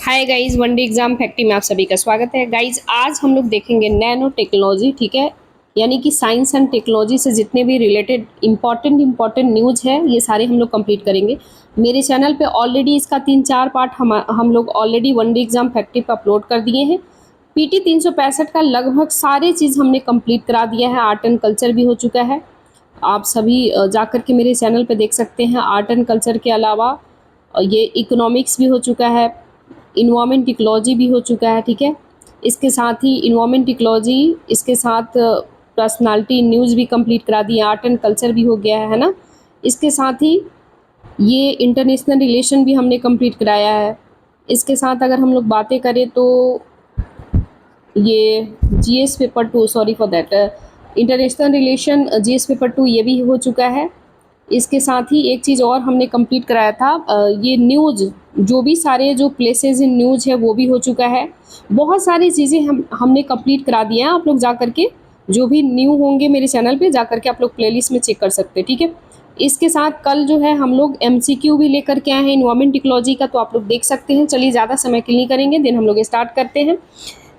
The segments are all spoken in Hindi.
Hi guys, one day exam factory में आप सभी का स्वागत है। गाइस आज हम लोग देखेंगे नैनो टेक्नोलॉजी, ठीक है। यानी कि साइंस एंड टेक्नोलॉजी से जितने भी रिलेटेड इंपॉर्टेंट न्यूज़ है ये सारे हम लोग कंप्लीट करेंगे। मेरे चैनल पे ऑलरेडी इसका 3-4 पार्ट हम लोग ऑलरेडी वनडे एग्जाम फैक्ट्री पे अपलोड कर दिए हैं। पीटी 365 का लगभग सारे चीज़ हमने कंप्लीट करा दिया है। आर्ट एंड कल्चर भी हो चुका है। आप सभी जाकर के मेरे चैनल पे देख सकते हैं। आर्ट एंड कल्चर के अलावा ये इकोनॉमिक्स भी हो चुका है, इन्वायरमेंट इकोलॉजी भी हो चुका है, ठीक है। इसके साथ ही इन्वायरमेंट इकोलॉजी, इसके साथ पर्सनालिटी न्यूज़ भी कंप्लीट करा दी, आर्ट एंड कल्चर भी हो गया है ना। इसके साथ ही ये इंटरनेशनल रिलेशन भी हमने कंप्लीट कराया है। इसके साथ अगर हम लोग बातें करें तो ये GS paper 2, sorry for that, international relation GS paper 2 ये भी हो चुका है। इसके साथ ही एक चीज़ और हमने कंप्लीट कराया था, ये न्यूज़ जो भी सारे जो प्लेसेस इन न्यूज़ है वो भी हो चुका है। बहुत सारी चीज़ें हमने कंप्लीट करा दिए हैं। आप लोग जा कर के जो भी न्यू होंगे मेरे चैनल पे जा कर के आप लोग प्लेलिस्ट में चेक कर सकते हैं, ठीक है। इसके साथ कल जो है हम लोग एमसीक्यू भी लेकर के आए हैं इन्वायरमेंट इकोलॉजी का, तो आप लोग देख सकते हैं। चलिए ज़्यादा समय के लिए करेंगे, दिन हम लोग स्टार्ट करते हैं।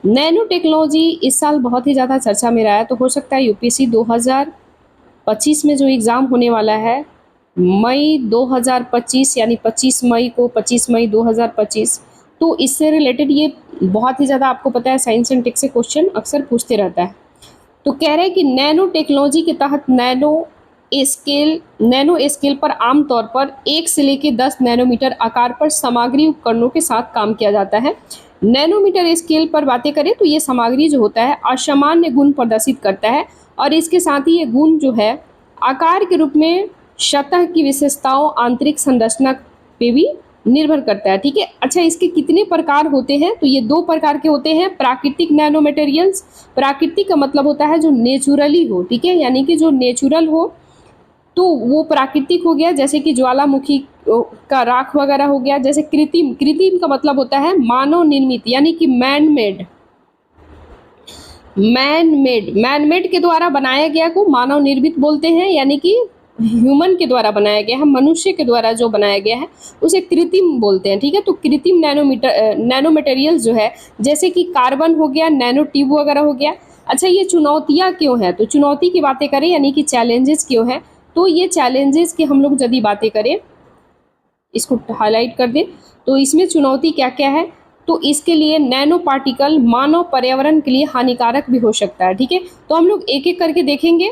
नैनो टेक्नोलॉजी इस साल बहुत ही ज़्यादा चर्चा में रहा है, तो हो सकता है यूपीएससी 2025 में जो एग्ज़ाम होने वाला है मई 2025 यानी 25 मई को, 25 मई 2025, तो इससे रिलेटेड ये बहुत ही ज़्यादा आपको पता है साइंस एंड टेक से क्वेश्चन अक्सर पूछते रहता है। तो कह रहे हैं कि नैनो टेक्नोलॉजी के तहत नैनो स्केल पर आमतौर पर 1 से लेकर 10 नैनोमीटर आकार पर सामग्री उपकरणों के साथ काम किया जाता है। नैनोमीटर स्केल पर बातें करें तो ये सामग्री जो होता है असामान्य गुण प्रदर्शित करता है, और इसके साथ ही ये गुण जो है आकार के रूप में सतह की विशेषताओं, आंतरिक संरचना पे भी निर्भर करता है, ठीक है। अच्छा, इसके कितने प्रकार होते हैं तो ये 2 प्रकार के होते हैं। प्राकृतिक नैनो मटेरियल्स, प्राकृतिक का मतलब होता है जो नेचुरली हो, ठीक है, यानी कि जो नेचुरल हो तो वो प्राकृतिक हो गया, जैसे कि ज्वालामुखी का राख वगैरह हो गया। जैसे कृत्रिम, कृत्रिम का मतलब होता है मानव निर्मित, यानी कि मैन मेड के द्वारा बनाया गया को मानव निर्मित बोलते हैं, यानी कि ह्यूमन के द्वारा बनाया गया है, मनुष्य के द्वारा जो बनाया गया है उसे कृत्रिम बोलते हैं, ठीक है। तो कृत्रिम नैनो मटेरियल जो है जैसे कि कार्बन हो गया, नैनो ट्यूब वगैरह हो गया। अच्छा, ये चुनौतियाँ क्यों हैं, तो चुनौती की बातें करें यानी कि चैलेंजेस क्यों हैं, तो ये चैलेंजेस की हम लोग यदि बातें करें, इसको हाईलाइट कर दें, तो इसमें चुनौती क्या क्या है। तो इसके लिए नैनो पार्टिकल मानव पर्यावरण के लिए हानिकारक भी हो सकता है, ठीक है। तो हम लोग एक एक करके देखेंगे।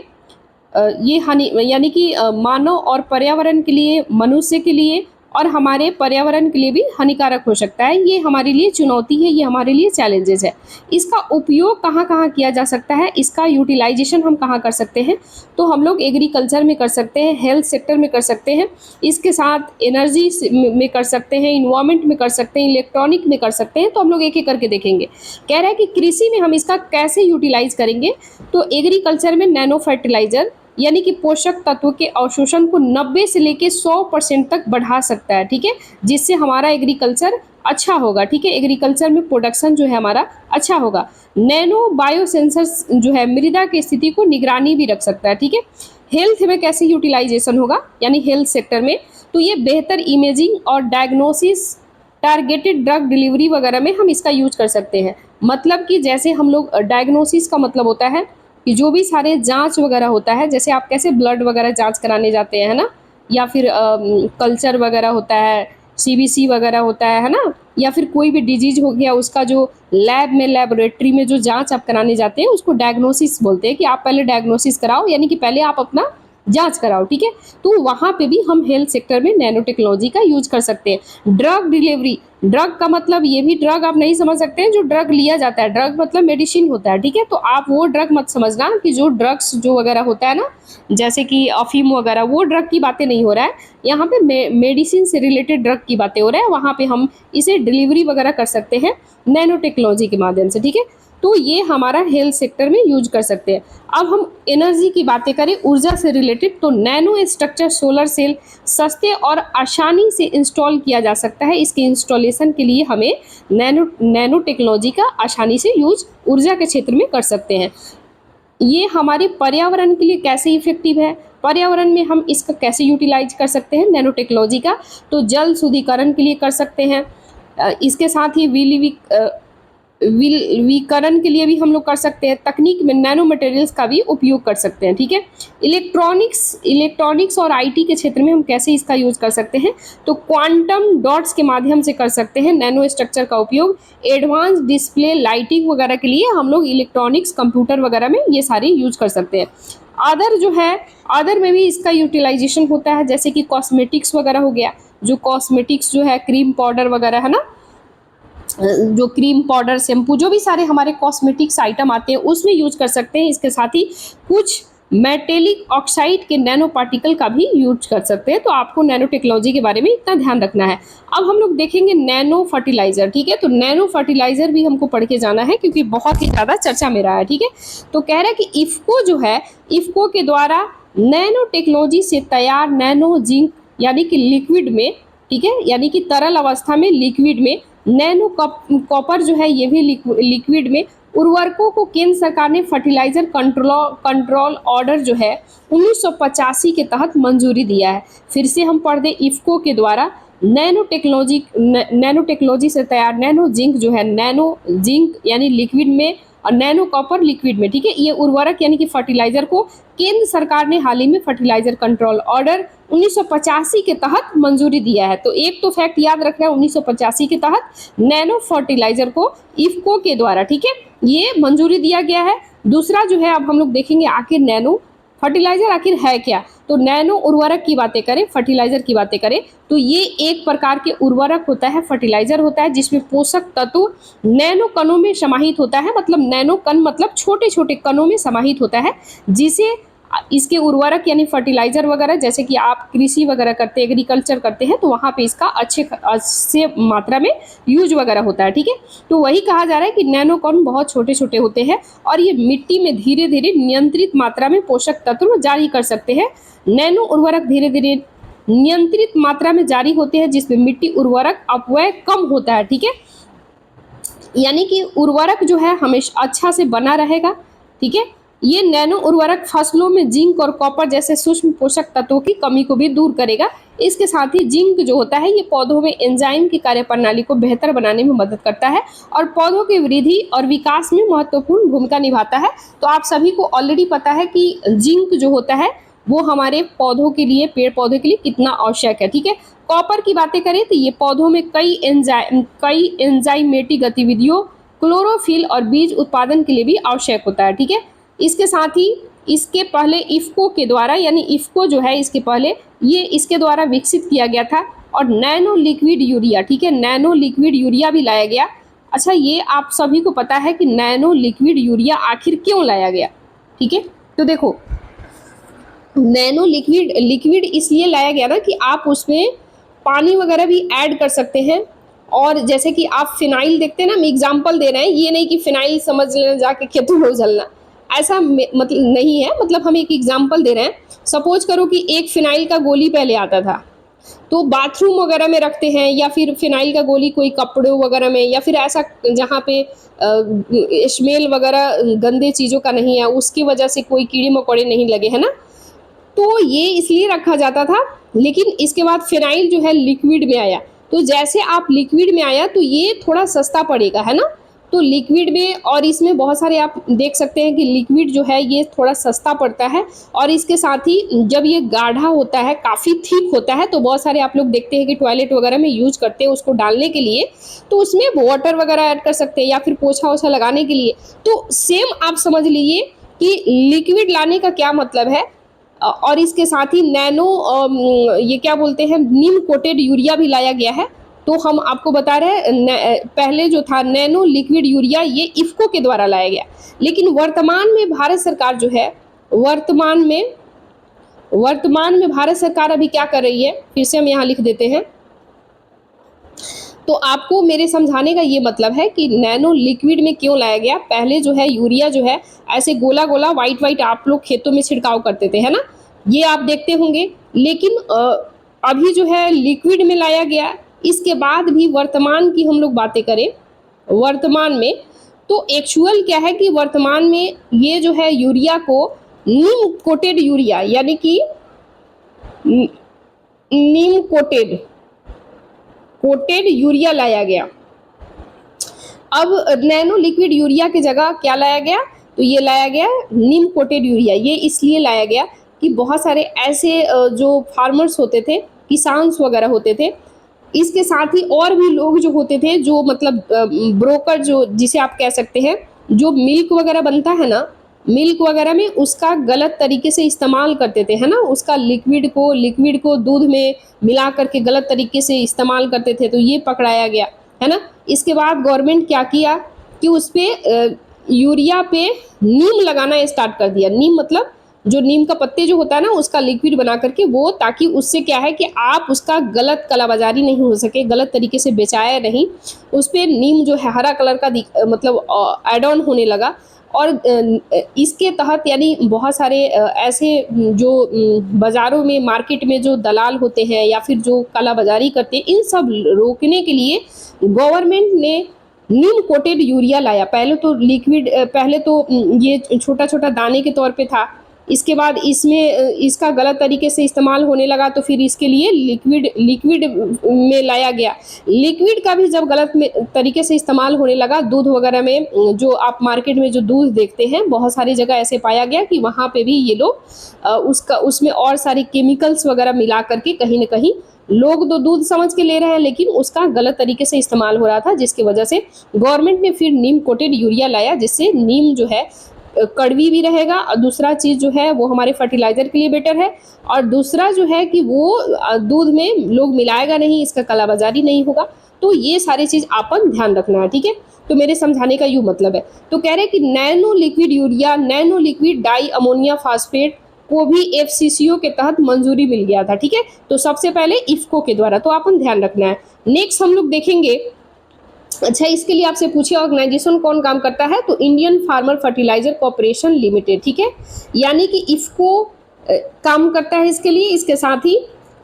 ये हानि यानी कि मानव और पर्यावरण के लिए, मनुष्य के लिए और हमारे पर्यावरण के लिए भी हानिकारक हो सकता है। ये हमारे लिए चुनौती है, ये हमारे लिए चैलेंजेस है। इसका उपयोग कहाँ कहाँ किया जा सकता है, इसका यूटिलाइजेशन हम कहाँ कर सकते हैं, तो हम लोग एग्रीकल्चर में कर सकते हैं, हेल्थ सेक्टर में कर सकते हैं, इसके साथ एनर्जी में कर सकते हैं, इन्वायरमेंट में कर सकते हैं, इलेक्ट्रॉनिक में कर सकते हैं। तो हम लोग एक एक करके देखेंगे। कह रहा है कि कृषि में हम इसका कैसे यूटिलाइज करेंगे, तो एग्रीकल्चर में नैनो फर्टिलाइजर यानी कि पोषक तत्व के अवशोषण को 90 से लेके 100% तक बढ़ा सकता है, ठीक है, जिससे हमारा एग्रीकल्चर अच्छा होगा, ठीक है। एग्रीकल्चर में प्रोडक्शन जो है हमारा अच्छा होगा। नैनो बायोसेंसर्स जो है मृदा की स्थिति को निगरानी भी रख सकता है, ठीक है। हेल्थ में कैसे यूटिलाइजेशन होगा, यानी हेल्थ सेक्टर में, तो ये बेहतर इमेजिंग और डायग्नोसिस, टारगेटेड ड्रग डिलीवरी वगैरह में हम इसका यूज कर सकते हैं। मतलब कि जैसे हम लोग डायग्नोसिस का मतलब होता है कि जो भी सारे जांच वगैरह होता है, जैसे आप कैसे ब्लड वगैरह जांच कराने जाते हैं, है ना, या फिर कल्चर वगैरह होता है, सीबीसी वगैरह होता है ना, या फिर कोई भी डिजीज हो गया उसका जो लैब में, लेबोरेटरी में जो जांच आप कराने जाते हैं उसको डायग्नोसिस बोलते हैं, कि आप पहले डायग्नोसिस कराओ, यानी कि पहले आप अपना जांच कराओ, ठीक है। तो वहाँ पे भी हम हेल्थ सेक्टर में नैनो टेक्नोलॉजी का यूज कर सकते हैं। ड्रग डिलीवरी, ड्रग का मतलब ये भी ड्रग आप नहीं समझ सकते हैं जो ड्रग लिया जाता है, ड्रग मतलब मेडिसिन होता है, ठीक है। तो आप वो ड्रग मत समझना कि जो ड्रग्स जो वगैरह होता है ना, जैसे कि अफीम वगैरह, वो ड्रग की बातें नहीं हो रहा है यहाँ पे, मेडिसिन से रिलेटेड ड्रग की बातें हो रहा है। वहाँ पे हम इसे डिलीवरी वगैरह कर सकते हैं नैनो टेक्नोलॉजी के माध्यम से, ठीक है। तो ये हमारा हेल्थ सेक्टर में यूज कर सकते हैं। अब हम एनर्जी की बातें करें, ऊर्जा से रिलेटेड, तो नैनो स्ट्रक्चर सोलर सेल सस्ते और आसानी से इंस्टॉल किया जा सकता है। इसके इंस्टॉलेशन के लिए हमें नैनो टेक्नोलॉजी का आसानी से यूज ऊर्जा के क्षेत्र में कर सकते हैं। ये हमारे पर्यावरण के लिए कैसे इफेक्टिव है, पर्यावरण में हम इसका कैसे यूटिलाइज कर सकते हैं नैनो टेक्नोलॉजी का, तो जल शुद्धिकरण के लिए कर सकते हैं, इसके साथ ही विलवीकरण के लिए भी हम लोग कर सकते हैं। तकनीक में नैनो मटेरियल्स का भी उपयोग कर सकते हैं, ठीक है। इलेक्ट्रॉनिक्स और आईटी के क्षेत्र में हम कैसे इसका यूज कर सकते हैं, तो क्वांटम डॉट्स के माध्यम से कर सकते हैं नैनो स्ट्रक्चर का उपयोग। एडवांस डिस्प्ले लाइटिंग वगैरह के लिए हम लोग इलेक्ट्रॉनिक्स कंप्यूटर वगैरह में ये सारे यूज कर सकते हैं। अदर जो है, अदर में भी इसका यूटिलाइजेशन होता है, जैसे कि कॉस्मेटिक्स वगैरह हो गया, जो कॉस्मेटिक्स जो है क्रीम पाउडर वगैरह है ना, जो क्रीम पाउडर शैम्पू जो भी सारे हमारे कॉस्मेटिक्स आइटम आते हैं उसमें यूज कर सकते हैं। इसके साथ ही कुछ मेटेलिक ऑक्साइड के नैनो पार्टिकल का भी यूज कर सकते हैं। तो आपको नैनो टेक्नोलॉजी के बारे में इतना ध्यान रखना है। अब हम लोग देखेंगे नैनो फर्टिलाइजर, ठीक है। तो नैनो फर्टिलाइजर भी हमको पढ़ के जाना है क्योंकि बहुत ही ज़्यादा चर्चा में रहा है, ठीक है। तो कह रहा है कि इफ्को जो है, इफ्को के द्वारा नैनो टेक्नोलॉजी से तैयार नैनो जिंक यानी कि लिक्विड में, ठीक है, यानी कि तरल अवस्था में लिक्विड में, नैनो कॉपर जो है ये भी लिक्विड में, उर्वरकों को केंद्र सरकार ने फर्टिलाइजर कंट्रोल ऑर्डर जो है 1985 के तहत मंजूरी दिया है। फिर से हम पढ़ दें, इफ्को के द्वारा नैनो टेक्नोलॉजी से तैयार नैनो जिंक जो है, नैनो जिंक यानी लिक्विड में और नैनो कॉपर लिक्विड में, ठीक है, ये उर्वरक यानी कि फर्टिलाइजर को केंद्र सरकार ने हाल ही में फर्टिलाइजर कंट्रोल ऑर्डर 1985 के तहत मंजूरी दिया है। तो एक तो फैक्ट याद रखना है, 1985 के तहत नैनो फर्टिलाइजर को इफ्को के द्वारा, ठीक है, ये मंजूरी दिया गया है। दूसरा जो है, अब हम लोग देखेंगे आखिर नैनो फर्टिलाइजर आखिर है क्या। तो नैनो उर्वरक की बातें करें, फर्टिलाइजर की बातें करें, तो ये एक प्रकार के उर्वरक होता है, फर्टिलाइजर होता है, जिसमें पोषक तत्व नैनो कणों में समाहित होता है। मतलब नैनो कण मतलब छोटे छोटे कणों में समाहित होता है, जिसे इसके उर्वरक यानी फर्टिलाइजर वगैरह, जैसे कि आप कृषि वगैरह करते हैं, एग्रीकल्चर करते हैं, तो वहाँ पे इसका अच्छे मात्रा में यूज वगैरह होता है, ठीक है। तो वही कहा जा रहा है कि नैनो कण बहुत छोटे छोटे होते हैं और ये मिट्टी में धीरे धीरे नियंत्रित मात्रा में पोषक तत्व जारी कर सकते हैं। नैनो उर्वरक धीरे धीरे नियंत्रित मात्रा में जारी होते हैं, जिसमें मिट्टी उर्वरक अपव्यय कम होता है, ठीक है, यानी कि उर्वरक जो है हमेशा अच्छा से बना रहेगा, ठीक है। ये नैनो उर्वरक फसलों में जिंक और कॉपर जैसे सूक्ष्म पोषक तत्वों की कमी को भी दूर करेगा। इसके साथ ही जिंक जो होता है ये पौधों में एंजाइम की कार्यप्रणाली को बेहतर बनाने में मदद करता है और पौधों की वृद्धि और विकास में महत्वपूर्ण भूमिका निभाता है। तो आप सभी को ऑलरेडी पता है कि जिंक जो होता है वो हमारे पौधों के लिए, पेड़ पौधों के लिए कितना आवश्यक है, ठीक है। कॉपर की बातें करें तो ये पौधों में कई एंजाइमेटिक गतिविधियों, क्लोरोफिल और बीज उत्पादन के लिए भी आवश्यक होता है, ठीक है। इसके साथ ही इसके पहले इफ्को के द्वारा, यानी इफ्को जो है इसके पहले ये इसके द्वारा विकसित किया गया था, और नैनो लिक्विड यूरिया, ठीक है, नैनो लिक्विड यूरिया भी लाया गया। अच्छा, ये आप सभी को पता है कि नैनो लिक्विड यूरिया आखिर क्यों लाया गया, ठीक है। तो देखो, नैनो लिक्विड इसलिए लाया गया ना कि आप उसमें पानी वगैरह भी ऐड कर सकते हैं। और जैसे कि आप फिनाइल देखते हैं ना, हम एग्जाम्पल दे रहे हैं, ये नहीं कि फिनाइल समझ लेना जाके खेतों में उछलना, ऐसा मतलब नहीं है। मतलब हम एक एग्जाम्पल दे रहे हैं। सपोज करो कि एक फिनाइल का गोली पहले आता था, तो बाथरूम वगैरह में रखते हैं, या फिर फिनाइल का गोली कोई कपड़ों वगैरह में, या फिर ऐसा जहाँ पे स्मेल वगैरह गंदे चीज़ों का नहीं है, उसकी वजह से कोई कीड़े मकोड़े नहीं लगे, है ना, तो ये इसलिए रखा जाता था। लेकिन इसके बाद फिनाइल जो है लिक्विड में आया, तो जैसे आप लिक्विड में आया तो ये थोड़ा सस्ता पड़ेगा, है ना। तो लिक्विड में, और इसमें बहुत सारे आप देख सकते हैं कि लिक्विड जो है ये थोड़ा सस्ता पड़ता है, और इसके साथ ही जब ये गाढ़ा होता है, काफ़ी थिक होता है, तो बहुत सारे आप लोग देखते हैं कि टॉयलेट वगैरह में यूज करते हैं उसको डालने के लिए, तो उसमें वाटर वगैरह ऐड कर सकते हैं, या फिर पोछा वोछा लगाने के लिए। तो सेम आप समझ लीजिए कि लिक्विड लाने का क्या मतलब है। और इसके साथ ही नैनो ये क्या बोलते हैं, नीम कोटेड यूरिया भी लाया गया है। तो हम आपको बता रहे हैं, पहले जो था नैनो लिक्विड यूरिया ये इफ्को के द्वारा लाया गया, लेकिन वर्तमान में भारत सरकार जो है, वर्तमान में भारत सरकार अभी क्या कर रही है, फिर से हम यहाँ लिख देते हैं। तो आपको मेरे समझाने का ये मतलब है कि नैनो लिक्विड में क्यों लाया गया। पहले जो है यूरिया जो है ऐसे गोला गोला वाइट वाइट आप लोग खेतों में छिड़काव करते थे, है ना, ये आप देखते होंगे। लेकिन अभी जो है लिक्विड में लाया गया। इसके बाद भी वर्तमान की हम लोग बातें करें, वर्तमान में तो एक्चुअल क्या है कि वर्तमान में ये जो है यूरिया को नीम कोटेड यूरिया, यानी कि नीम कोटेड कोटेड यूरिया लाया गया। अब नैनो लिक्विड यूरिया की जगह क्या लाया गया, तो ये लाया गया नीम कोटेड यूरिया। ये इसलिए लाया गया कि बहुत सारे ऐसे जो फार्मर्स होते थे, किसान वगैरह होते थे, इसके साथ ही और भी लोग जो होते थे, जो मतलब ब्रोकर, जो जिसे आप कह सकते हैं, जो मिल्क वगैरह बनता है ना, मिल्क वगैरह में उसका गलत तरीके से इस्तेमाल करते थे, है ना, उसका लिक्विड को दूध में मिला करके गलत तरीके से इस्तेमाल करते थे, तो ये पकड़ाया गया, है ना। इसके बाद गवर्नमेंट क्या किया कि उस पर यूरिया पे नीम लगाना स्टार्ट कर दिया। नीम मतलब जो नीम का पत्ते जो होता है ना, उसका लिक्विड बना करके वो, ताकि उससे क्या है कि आप उसका गलत कालाबाजारी नहीं हो सके, गलत तरीके से बेचाया नहीं। उस पर नीम जो है हरा कलर का मतलब एड ऑन होने लगा। और इसके तहत यानी बहुत सारे ऐसे जो बाज़ारों में, मार्केट में जो दलाल होते हैं या फिर जो कालाबाजारी करते हैं, इन सब रोकने के लिए गवर्नमेंट ने नीम कोटेड यूरिया लाया। पहले तो लिक्विड, पहले तो ये छोटा छोटा दाने के तौर पे था। इसके बाद इसमें इसका गलत तरीके से इस्तेमाल होने लगा, तो फिर इसके लिए लिक्विड में लाया गया। लिक्विड का भी जब गलत तरीके से इस्तेमाल होने लगा, दूध वगैरह में, जो आप मार्केट में जो दूध देखते हैं, बहुत सारी जगह ऐसे पाया गया कि वहाँ पे भी ये लोग उसमें और सारी केमिकल्स वगैरह मिला करके कहीं ना कहीं लोग तो दूध समझ के ले रहे हैं, लेकिन उसका गलत तरीके से इस्तेमाल हो रहा था, जिसकी वजह से गवर्नमेंट ने फिर नीम कोटेड यूरिया लाया, जिससे नीम जो है कड़वी भी रहेगा, और दूसरा चीज़ जो है वो हमारे फर्टिलाइज़र के लिए बेटर है, और दूसरा जो है कि वो दूध में लोग मिलाएगा नहीं, इसका कालाबाजारी नहीं होगा। तो ये सारी चीज़ आपन ध्यान रखना है, ठीक है। तो मेरे समझाने का यूँ मतलब है। तो कह रहे हैं कि nano liquid urea, nano liquid di ammonia phosphate को भी एफसीसीओ के तहत मंजूरी मिल गया था, ठीक है। तो सबसे पहले इफ्को के द्वारा, तो आपन ध्यान रखना है। नेक्स्ट हम लोग देखेंगे, अच्छा इसके लिए आपसे पूछिए ऑर्गेनाइजेशन कौन काम करता है, तो Indian farmer fertiliser corporation limited, ठीक है। यानी कि इफ्को काम करता है इसके लिए। इसके साथ ही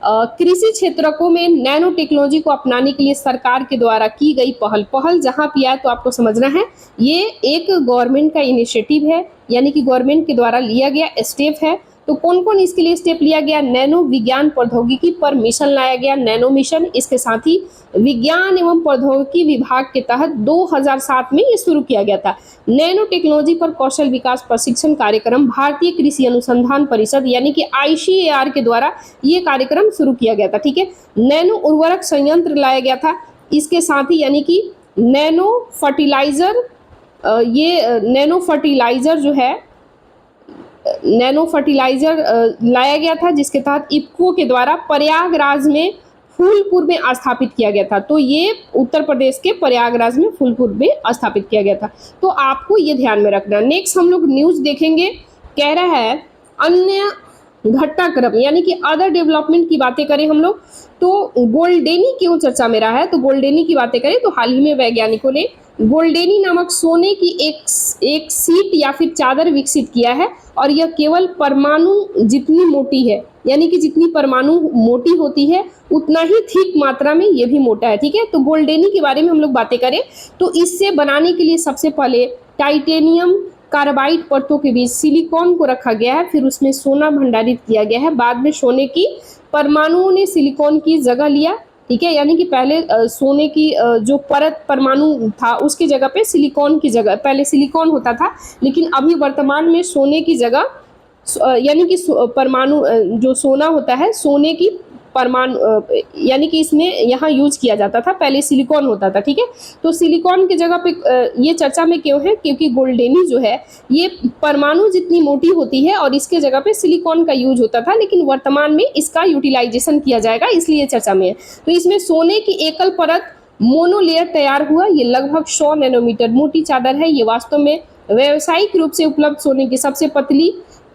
कृषि क्षेत्रकों में नैनो टेक्नोलॉजी को अपनाने के लिए सरकार के द्वारा की गई पहल जहां भी आए तो आपको समझना है, ये एक गवर्नमेंट का इनिशिएटिव है, यानी कि गवर्नमेंट के द्वारा लिया गया स्टेप है। तो कौन कौन इसके लिए स्टेप लिया गया, नैनो विज्ञान प्रौद्योगिकी पर मिशन लाया गया, नैनो मिशन। इसके साथ ही विज्ञान एवं प्रौद्योगिकी विभाग के तहत 2007 में ये शुरू किया गया था। नैनो टेक्नोलॉजी पर कौशल विकास प्रशिक्षण कार्यक्रम भारतीय कृषि अनुसंधान परिषद यानी कि ICAR के द्वारा ये कार्यक्रम शुरू किया गया था, ठीक है। नैनो उर्वरक संयंत्र लाया गया था। इसके साथ ही यानी कि नैनो फर्टिलाइजर, ये नैनो फर्टिलाइजर जो है, नैनो फर्टिलाइजर लाया गया था, जिसके तहत इफ्को के द्वारा प्रयागराज में फूलपुर में स्थापित किया गया था। तो ये उत्तर प्रदेश के प्रयागराज में फूलपुर में स्थापित किया गया था। तो आपको ये ध्यान में रखना। नेक्स्ट हम लोग न्यूज़ देखेंगे, कह रहा है अन्य घटनाक्रम यानी कि अदर डेवलपमेंट की बातें करें हम लोग, तो गोल्डेनी क्यों चर्चा में रहा है, तो गोल्डेनी की बातें करें तो हाल ही में वैज्ञानिकों ने गोल्डेनी नामक सोने की एक सीट या फिर चादर विकसित किया है, और यह केवल परमाणु जितनी मोटी है, यानी कि जितनी परमाणु मोटी होती है उतना ही थिक मात्रा में ये भी मोटा है, ठीक है। तो गोल्डेनी के बारे में हम लोग बातें करें तो इससे बनाने के लिए सबसे पहले टाइटेनियम कार्बाइड परतों के बीच सिलिकॉन को रखा गया है, फिर उसमें सोना भंडारित किया गया है। बाद में सोने की परमाणुओं ने सिलिकॉन की जगह लिया, ठीक है। यानी कि पहले सोने की जो परत परमाणु था उसकी जगह पे सिलिकॉन की जगह, पहले सिलिकॉन होता था, लेकिन अभी वर्तमान में सोने की जगह यानी कि परमाणु जो सोना होता है, सोने की परमाणु यानी कि इसमें यहाँ यूज किया जाता था, पहले सिलिकॉन होता था, ठीक है। तो सिलिकॉन की जगह पे ये चर्चा में क्यों है, क्योंकि गोल्डेनी जो है ये परमाणु जितनी मोटी होती है और इसके जगह पे सिलिकॉन का यूज होता था, लेकिन वर्तमान में इसका यूटिलाइजेशन किया जाएगा, इसलिए चर्चा में है। तो इसमें सोने की एकल परत मोनोलेयर तैयार हुआ, ये लगभग 100 नैनोमीटर मोटी चादर है। ये वास्तव में व्यावसायिक रूप से उपलब्ध सोने की सबसे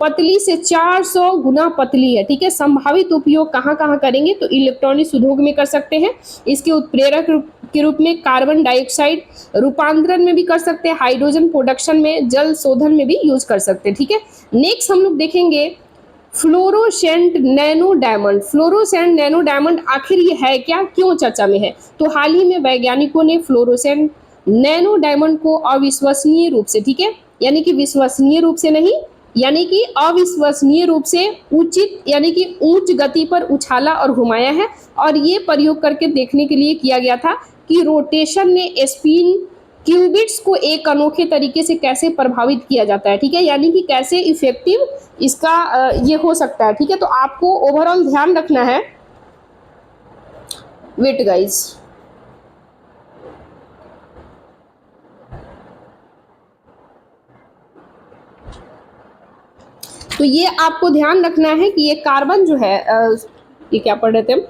पतली से 400 गुना पतली है, ठीक है। संभावित उपयोग कहाँ कहाँ करेंगे, तो इलेक्ट्रॉनिक्स उद्योग में कर सकते हैं, इसके उत्प्रेरक के रूप में कार्बन डाइऑक्साइड रूपांतरण में भी कर सकते हैं, हाइड्रोजन प्रोडक्शन में, जल शोधन में भी यूज कर सकते हैं, ठीक है। नेक्स्ट हम लोग देखेंगे fluorescent nano diamond. Fluorescent nano diamond आखिर ये है क्या, क्यों चर्चा में है, तो हाल ही में वैज्ञानिकों ने फ्लोरोसेंट नैनो डायमंड को अविश्वसनीय रूप से, ठीक है, यानी कि विश्वसनीय रूप से नहीं, यानी कि अविश्वसनीय रूप से उचित यानी कि उच्च गति पर उछाला और घुमाया है। और ये प्रयोग करके देखने के लिए किया गया था कि रोटेशन ने स्पिन क्यूबिट्स को एक अनोखे तरीके से कैसे प्रभावित किया जाता है, ठीक है, यानी कि कैसे इफेक्टिव इसका ये हो सकता है, ठीक है। तो आपको ओवरऑल ध्यान रखना है। वेट गाइस, तो ये आपको ध्यान रखना है कि ये कार्बन जो है ये क्या पढ़ रहे थे हम,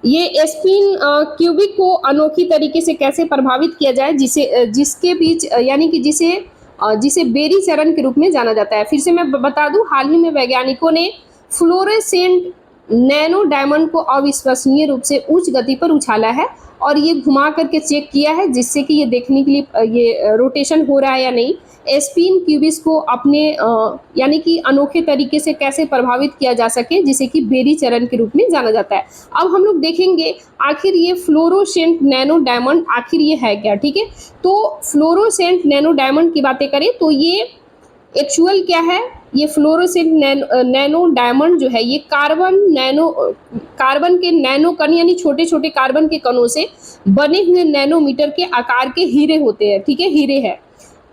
ये स्पिन क्यूबिक को अनोखी तरीके से कैसे प्रभावित किया जाए, जिसे जिसके बीच यानी कि जिसे बेरी चरण के रूप में जाना जाता है। फिर से मैं बता दूं, हाल ही में वैज्ञानिकों ने फ्लोरेसेंट नैनो डायमंड को अविश्वसनीय रूप से उच्च गति पर उछाला है और ये घुमा करके चेक किया है, जिससे कि ये देखने के लिए ये रोटेशन हो रहा है या नहीं, स्पिन क्यूबिस को अपने यानी कि अनोखे तरीके से कैसे प्रभावित किया जा सके, जिसे कि बेरी चरण के रूप में जाना जाता है। अब हम लोग देखेंगे आखिर ये फ्लोरोसेंट नैनो डायमंड आखिर ये है क्या, ठीक है। तो फ्लोरोसेंट नैनो डायमंड की बातें करें तो ये एक्चुअल क्या है, ये फ्लोरोसेंट नैनो डायमंड जो है ये कार्बन के नैनो कण यानी छोटे छोटे कार्बन के कणों से बने हुए नैनोमीटर के आकार के हीरे होते हैं, ठीक है, हीरे है।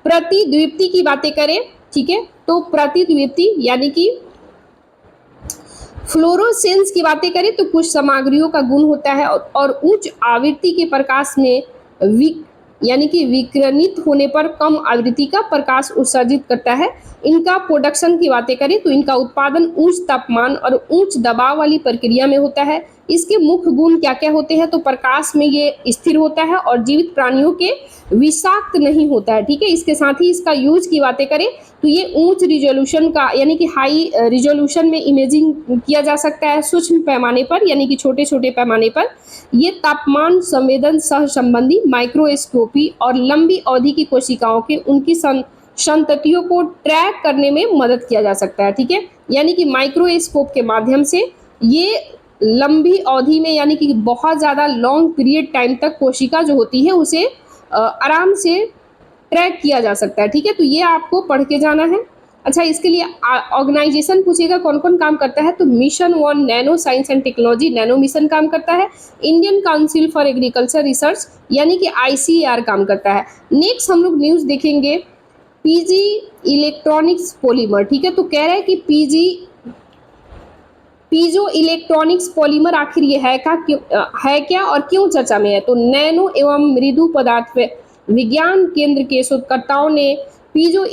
प्रतिद्वीप्ति की बातें करें, ठीक है, तो प्रतिद्वीप्ति यानी कि फ्लोरोसेंस की बातें करें तो कुछ सामग्रियों का गुण होता है और उच्च आवृत्ति के प्रकाश में यानी कि विकिरणित होने पर कम आवृत्ति का प्रकाश उत्सर्जित करता है। इनका प्रोडक्शन की बातें करें तो इनका उत्पादन उच्च तापमान और उच्च दबाव वाली प्रक्रिया में होता है। इसके मुख्य गुण क्या क्या होते हैं, तो प्रकाश में ये स्थिर होता है और जीवित प्राणियों के विषाक्त नहीं होता है, ठीक है। इसके साथ ही इसका यूज की बातें करें तो ये उच्च रिजोल्यूशन का यानी कि हाई रिजोल्यूशन में इमेजिंग किया जा सकता है, सूक्ष्म पैमाने पर यानी कि छोटे छोटे पैमाने पर। ये तापमान संवेदन सह संबंधी माइक्रोस्कोपी और लंबी अवधि की कोशिकाओं के उनकी संततियों को ट्रैक करने में मदद किया जा सकता है, ठीक है, यानी कि माइक्रोस्कोप के माध्यम से ये लंबी अवधि में यानी कि बहुत ज़्यादा लॉन्ग पीरियड टाइम तक कोशिका जो होती है उसे आराम से ट्रैक किया जा सकता है, ठीक है। तो ये आपको पढ़ के जाना है। अच्छा, इसके लिए ऑर्गेनाइजेशन पूछेगा कौन कौन काम करता है, तो mission 1 nano science and technology nano mission काम करता है। Indian council for agriculture research यानी कि ICAR काम करता है। नेक्स्ट हम लोग न्यूज़ देखेंगे पीजी इलेक्ट्रॉनिक्स पॉलीमर, ठीक है। तो कह रहा है कि पीजो इलेक्ट्रॉनिक्स पॉलीमर आखिर ये है क्या और क्यों चर्चा में है, तो नैनो एवं मृदु पदार्थ विज्ञान केंद्र के शोधकर्ताओं ने पीजो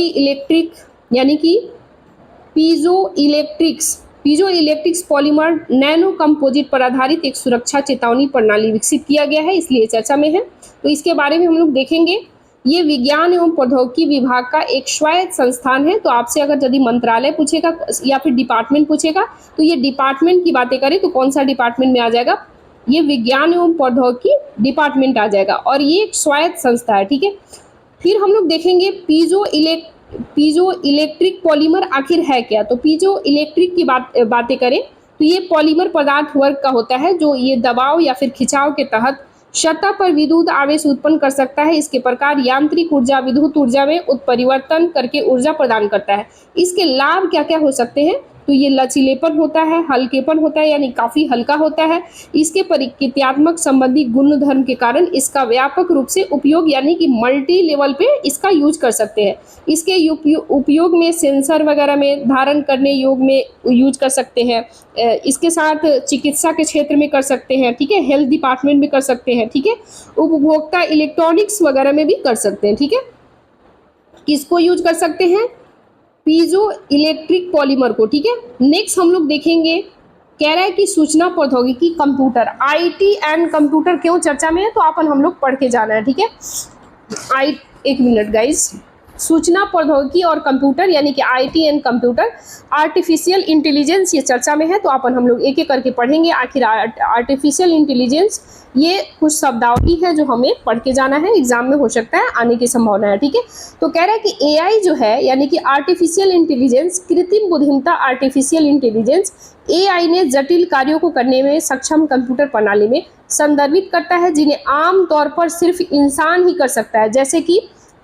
इलेक्ट्रिक यानी कि piezo electrics polymer nano composite पर आधारित एक सुरक्षा चेतावनी प्रणाली विकसित किया गया है, इसलिए चर्चा में है। तो इसके बारे में हम लोग देखेंगे। ये विज्ञान एवं प्रौद्योगिकी विभाग का एक स्वायत्त संस्थान है। तो आपसे अगर यदि मंत्रालय पूछेगा या फिर डिपार्टमेंट पूछेगा तो ये डिपार्टमेंट की बातें करें तो कौन सा डिपार्टमेंट में आ जाएगा, ये विज्ञान एवं प्रौद्योगिकी डिपार्टमेंट आ जाएगा और ये एक स्वायत्त संस्था है, ठीक है। फिर हम लोग देखेंगे पीजो इलेक्ट्रिक पॉलीमर आखिर है क्या, तो पीजो इलेक्ट्रिक की बातें करें तो ये पॉलीमर पदार्थ वर्ग का होता है जो ये दबाव या फिर खिंचाव के तहत सतह पर विद्युत आवेश उत्पन्न कर सकता है। इसके प्रकार यांत्रिक ऊर्जा विद्युत ऊर्जा में उत्परिवर्तन करके ऊर्जा प्रदान करता है। इसके लाभ क्या क्या हो सकते हैं, तो ये लचीलेपन होता है, हल्केपन होता है यानी काफ़ी हल्का होता है। इसके परिक्रियात्मक संबंधी गुणधर्म के कारण इसका व्यापक रूप से उपयोग यानी कि मल्टी लेवल पे इसका यूज कर सकते हैं। इसके उपयोग में सेंसर वगैरह में धारण करने योग में यूज कर सकते हैं। इसके साथ चिकित्सा के क्षेत्र में कर सकते हैं, ठीक है, हेल्थ डिपार्टमेंट में कर सकते हैं, ठीक है, उपभोक्ता इलेक्ट्रॉनिक्स वगैरह में भी कर सकते हैं, ठीक है। किसको यूज कर सकते हैं, पीजो इलेक्ट्रिक पॉलीमर को, ठीक है। नेक्स्ट हम लोग देखेंगे, कह रहा है कि सूचना प्रौद्योगिकी कंप्यूटर IT एंड कंप्यूटर क्यों चर्चा में है, तो हम लोग पढ़ के जाना है, ठीक है। एक मिनट गाइस, सूचना प्रौद्योगिकी और कंप्यूटर यानी कि IT and computer, artificial intelligence ये चर्चा में है। तो हम लोग एक एक करके पढ़ेंगे। आखिर आर्टिफिशियल इंटेलिजेंस ये कुछ शब्दावली है जो हमें पढ़ के जाना है, एग्जाम में हो सकता है आने की संभावना है, ठीक है। तो कह रहा है कि AI जो है यानी कि आर्टिफिशियल इंटेलिजेंस, कृत्रिम बुद्धिमत्ता आर्टिफिशियल इंटेलिजेंस AI ने जटिल कार्यों को करने में सक्षम कंप्यूटर प्रणाली में संदर्भित करता है जिन्हें आमतौर पर सिर्फ इंसान ही कर सकता है, जैसे कि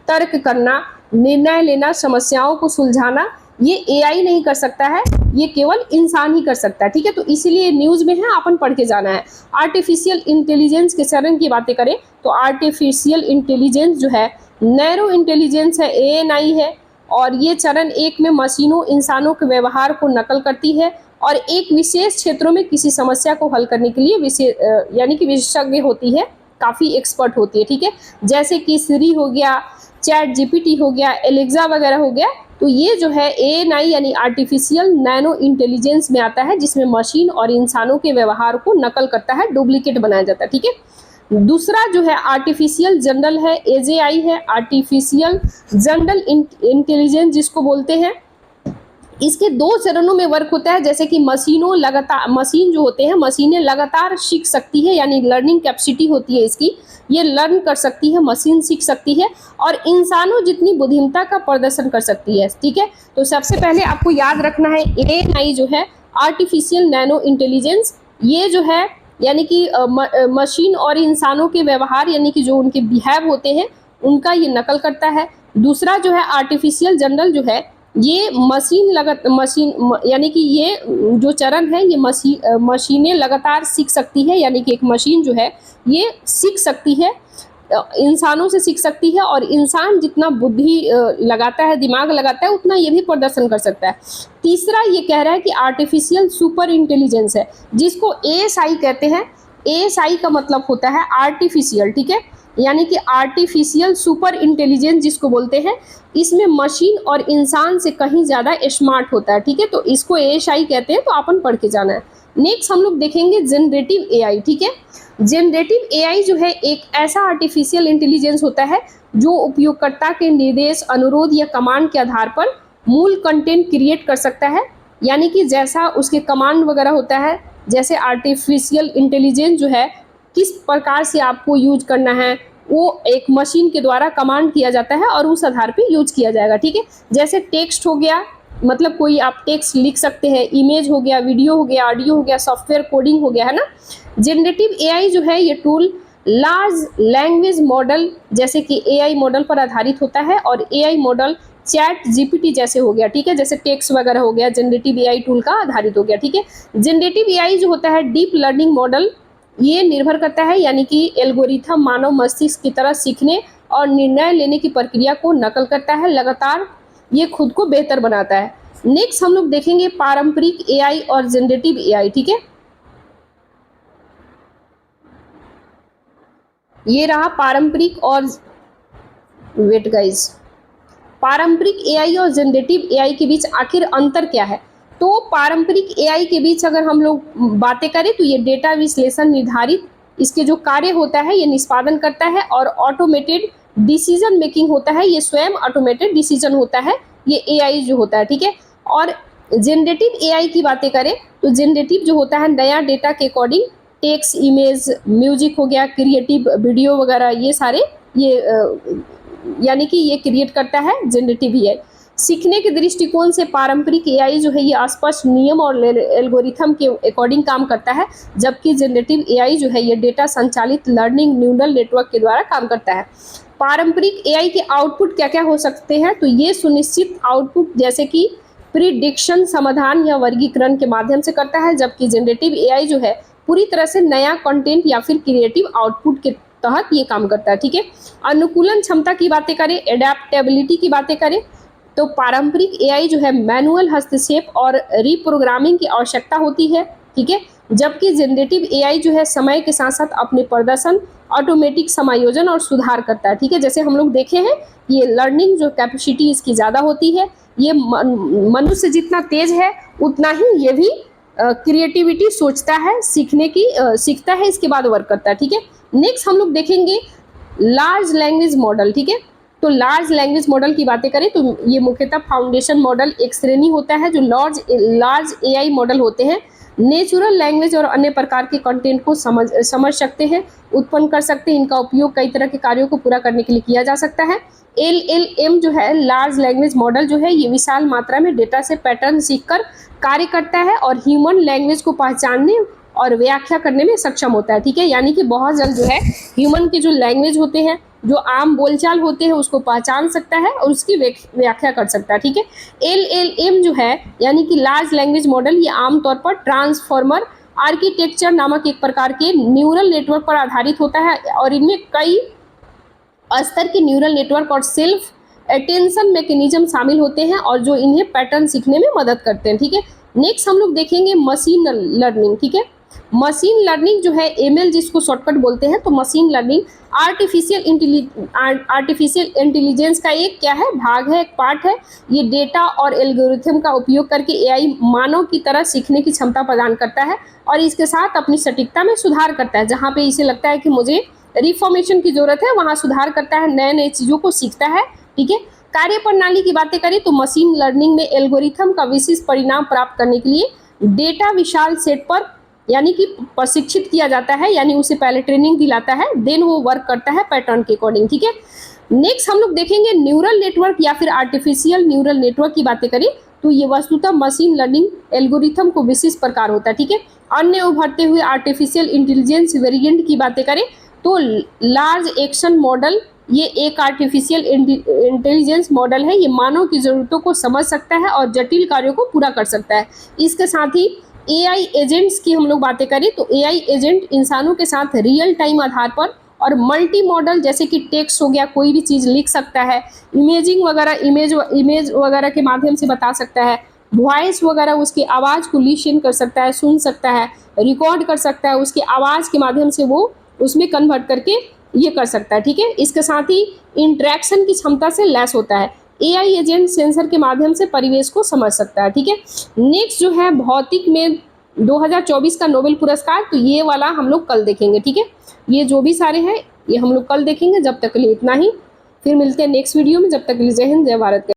तर्क करना, निर्णय लेना, समस्याओं को सुलझाना, ये एआई नहीं कर सकता है, ये केवल इंसान ही कर सकता है। ठीक है, तो इसीलिए न्यूज़ में है, अपन पढ़ के जाना है। आर्टिफिशियल इंटेलिजेंस के चरण की बातें करें तो आर्टिफिशियल इंटेलिजेंस जो है नैरो इंटेलिजेंस है, एएनआई है, और ये चरण एक में मशीनों इंसानों के व्यवहार को नकल करती है और एक विशेष क्षेत्रों में किसी समस्या को हल करने के लिए यानी कि विशेषज्ञ होती है, काफ़ी एक्सपर्ट होती है। ठीक है, जैसे कि सिरी हो गया, चैट जीपीटी हो गया, एलेक्सा वगैरह हो गया। तो ये जो है एएनआई यानी आर्टिफिशियल नैनो इंटेलिजेंस में आता है, जिसमें मशीन और इंसानों के व्यवहार को नकल करता है, डुप्लीकेट बनाया जाता है। ठीक है, दूसरा जो है आर्टिफिशियल जनरल है, एजेआई है, आर्टिफिशियल जनरल इंटेलिजेंस जिसको बोलते हैं। इसके दो चरणों में वर्क होता है, जैसे कि मशीन जो होते हैं, मशीनें लगातार सीख सकती है, यानी लर्निंग कैपेसिटी होती है इसकी, ये लर्न कर सकती है, मशीन सीख सकती है और इंसानों जितनी बुद्धिमत्ता का प्रदर्शन कर सकती है। ठीक है, तो सबसे पहले आपको याद रखना है एएनआई जो है आर्टिफिशियल नैनो इंटेलिजेंस, ये जो है यानी कि मशीन और इंसानों के व्यवहार यानी कि जो उनके बिहेव होते हैं उनका ये नकल करता है। दूसरा जो है आर्टिफिशियल जनरल जो है ये मशीन यानी कि ये जो चरण है ये मशीनें लगातार सीख सकती है, यानी कि एक मशीन जो है ये सीख सकती है, इंसानों से सीख सकती है और इंसान जितना बुद्धि लगाता है, दिमाग लगाता है, उतना ये भी प्रदर्शन कर सकता है। तीसरा ये कह रहा है कि आर्टिफिशियल सुपर इंटेलिजेंस है, जिसको एएसआई कहते हैं। एएसआई का मतलब होता है आर्टिफिशियल, ठीक है, यानी कि आर्टिफिशियल सुपर इंटेलिजेंस जिसको बोलते हैं, इसमें मशीन और इंसान से कहीं ज़्यादा स्मार्ट होता है। ठीक है, तो इसको एएसआई कहते हैं, तो अपन पढ़ के जाना है। नेक्स्ट हम लोग देखेंगे जनरेटिव एआई। ठीक है, जनरेटिव एआई जो है एक ऐसा आर्टिफिशियल इंटेलिजेंस होता है जो उपयोगकर्ता के निर्देश, अनुरोध या कमांड के आधार पर मूल कंटेंट क्रिएट कर सकता है, यानी कि जैसा उसके कमांड वगैरह होता है, जैसे आर्टिफिशियल इंटेलिजेंस जो है किस प्रकार से आपको यूज करना है वो एक मशीन के द्वारा कमांड किया जाता है और उस आधार पे यूज किया जाएगा। ठीक है, जैसे टेक्स्ट हो गया, मतलब कोई आप टेक्स्ट लिख सकते हैं, इमेज हो गया, वीडियो हो गया, ऑडियो हो गया, सॉफ्टवेयर कोडिंग हो गया, है ना। जनरेटिव एआई जो है ये टूल लार्ज लैंग्वेज मॉडल जैसे कि एआई मॉडल पर आधारित होता है और एआई मॉडल चैट जीपीटी जैसे हो गया, ठीक है, जैसे टेक्स्ट वगैरह हो गया, जनरेटिव एआई टूल का आधारित हो गया। ठीक है, जनरेटिव एआई जो होता है डीप लर्निंग मॉडल, ये निर्भर करता है यानी कि एल्गोरिथम मानव मस्तिष्क की तरह सीखने और निर्णय लेने की प्रक्रिया को नकल करता है, लगातार ये खुद को बेहतर बनाता है। नेक्स्ट हम लोग देखेंगे पारंपरिक एआई और जनरेटिव एआई। ठीक है, ये रहा पारंपरिक और वेट गाइस, पारंपरिक एआई और जनरेटिव एआई के बीच आखिर अंतर क्या है। तो पारंपरिक एआई के बीच अगर हम लोग बातें करें तो ये डेटा विश्लेषण निर्धारित इसके जो कार्य होता है ये निष्पादन करता है और ऑटोमेटेड डिसीजन मेकिंग होता है, ये स्वयं ऑटोमेटेड डिसीजन होता है, ये एआई जो होता है। ठीक है, और जनरेटिव एआई की बातें करें तो जनरेटिव जो होता है नया डेटा के अकॉर्डिंग टेक्स्ट, इमेज, म्यूजिक हो गया, क्रिएटिव वीडियो वगैरह, ये सारे ये यानी कि ये क्रिएट करता है जनरेटिव एआई। सीखने के दृष्टिकोण से पारंपरिक एआई जो है ये स्पष्ट नियम और एल्गोरिथम के अकॉर्डिंग काम करता है, जबकि जनरेटिव एआई जो है ये डेटा संचालित लर्निंग न्यूरल नेटवर्क के द्वारा काम करता है। पारंपरिक एआई के आउटपुट क्या क्या हो सकते हैं, तो ये सुनिश्चित आउटपुट जैसे कि प्रिडिक्शन, समाधान या वर्गीकरण के माध्यम से करता है, जबकि जनरेटिव एआई जो है पूरी तरह से नया कंटेंट या फिर क्रिएटिव आउटपुट के तहत ये काम करता है। ठीक है, अनुकूलन क्षमता की बातें करें, एडेप्टेबिलिटी की बातें करें तो पारंपरिक एआई जो है मैनुअल हस्तक्षेप और रीप्रोग्रामिंग की आवश्यकता होती है। ठीक है, जबकि जनरेटिव एआई जो है समय के साथ साथ अपने प्रदर्शन, ऑटोमेटिक समायोजन और सुधार करता है। ठीक है, जैसे हम लोग देखे हैं ये लर्निंग जो कैपेसिटी इसकी ज़्यादा होती है, ये मनुष्य जितना तेज है उतना ही ये भी क्रिएटिविटी सोचता है, सीखता है, इसके बाद वर्क करता है। ठीक है, नेक्स्ट हम लोग देखेंगे लार्ज लैंग्वेज मॉडल। ठीक है, तो लार्ज लैंग्वेज मॉडल की बातें करें तो ये मुख्यतः फाउंडेशन मॉडल एक श्रेणी होता है जो लार्ज एआई मॉडल होते हैं, नेचुरल लैंग्वेज और अन्य प्रकार के कंटेंट को समझ सकते हैं, उत्पन्न कर सकते हैं। इनका उपयोग कई तरह के कार्यों को पूरा करने के लिए किया जा सकता है। LLM जो है लार्ज लैंग्वेज मॉडल जो है ये विशाल मात्रा में डेटा से पैटर्न सीखकर कार्य करता है और ह्यूमन लैंग्वेज को पहचानने और व्याख्या करने में सक्षम होता है। ठीक है, यानी कि बहुत जल्द जो है ह्यूमन के जो लैंग्वेज होते हैं जो आम बोलचाल होते हैं उसको पहचान सकता है और उसकी व्याख्या कर सकता है। ठीक है, LLM जो है यानी कि लार्ज लैंग्वेज मॉडल, ये आमतौर पर ट्रांसफॉर्मर आर्किटेक्चर नामक एक प्रकार के न्यूरल नेटवर्क पर आधारित होता है और इनमें कई स्तर के न्यूरल नेटवर्क और सेल्फ अटेंशन मैकेनिज्म शामिल होते हैं और जो इन्हें पैटर्न सीखने में मदद करते हैं। ठीक है, नेक्स्ट हम लोग देखेंगे मशीन लर्निंग। ठीक है, मशीन लर्निंग जो है ML जिसको शॉर्टकट बोलते हैं, तो मशीन लर्निंग आर्टिफिशियल इंटेलिजेंस का एक क्या है, भाग है, एक पार्ट है। ये डेटा और एल्गोरिथम का उपयोग करके AI मानव की तरह सीखने की क्षमता प्रदान करता है और इसके साथ अपनी सटीकता में सुधार करता है। जहाँ पे इसे लगता है कि मुझे रिफॉर्मेशन की जरूरत है, वहाँ सुधार करता है, नए नए चीज़ों को सीखता है। ठीक है, कार्य प्रणाली की बातें करें तो मशीन लर्निंग में एल्गोरिथम का विशिष्ट परिणाम प्राप्त करने के लिए डेटा विशाल सेट पर यानी कि प्रशिक्षित किया जाता है, यानी उसे पहले ट्रेनिंग दिलाता है, देन वो वर्क करता है पैटर्न के अकॉर्डिंग। ठीक है, नेक्स्ट हम लोग देखेंगे न्यूरल नेटवर्क या फिर आर्टिफिशियल न्यूरल नेटवर्क की बातें करें तो ये वस्तुतः मशीन लर्निंग एल्गोरिथम को विशिष्ट प्रकार होता है। ठीक है, अन्य उभरते हुए आर्टिफिशियल इंटेलिजेंस वेरिएंट की बातें करें तो लार्ज एक्शन मॉडल, ये एक आर्टिफिशियल इंटेलिजेंस मॉडल है। ये मानव की ज़रूरतों को समझ सकता है और जटिल कार्यों को पूरा कर सकता है। इसके साथ ही AI एजेंट्स की हम लोग बातें करें तो AI एजेंट इंसानों के साथ रियल टाइम आधार पर और मल्टी मॉडल जैसे कि टेक्स्ट हो गया, कोई भी चीज़ लिख सकता है, इमेजिंग वगैरह इमेज वगैरह के माध्यम से बता सकता है, वॉइस वगैरह उसकी आवाज़ को लिसन कर सकता है, सुन सकता है, रिकॉर्ड कर सकता है, उसकी आवाज़ के माध्यम से वो उसमें कन्वर्ट करके ये कर सकता है। ठीक है, इसके साथ ही इंटरेक्शन की क्षमता से लैस होता है। AI एजेंट सेंसर के माध्यम से परिवेश को समझ सकता है। ठीक है, नेक्स्ट जो है भौतिक में 2024 का नोबेल पुरस्कार, तो ये वाला हम लोग कल देखेंगे। ठीक है, ये जो भी सारे हैं ये हम लोग कल देखेंगे। जब तक के लिए इतना ही, फिर मिलते हैं नेक्स्ट वीडियो में। जब तक के लिए जय हिंद, जय भारत।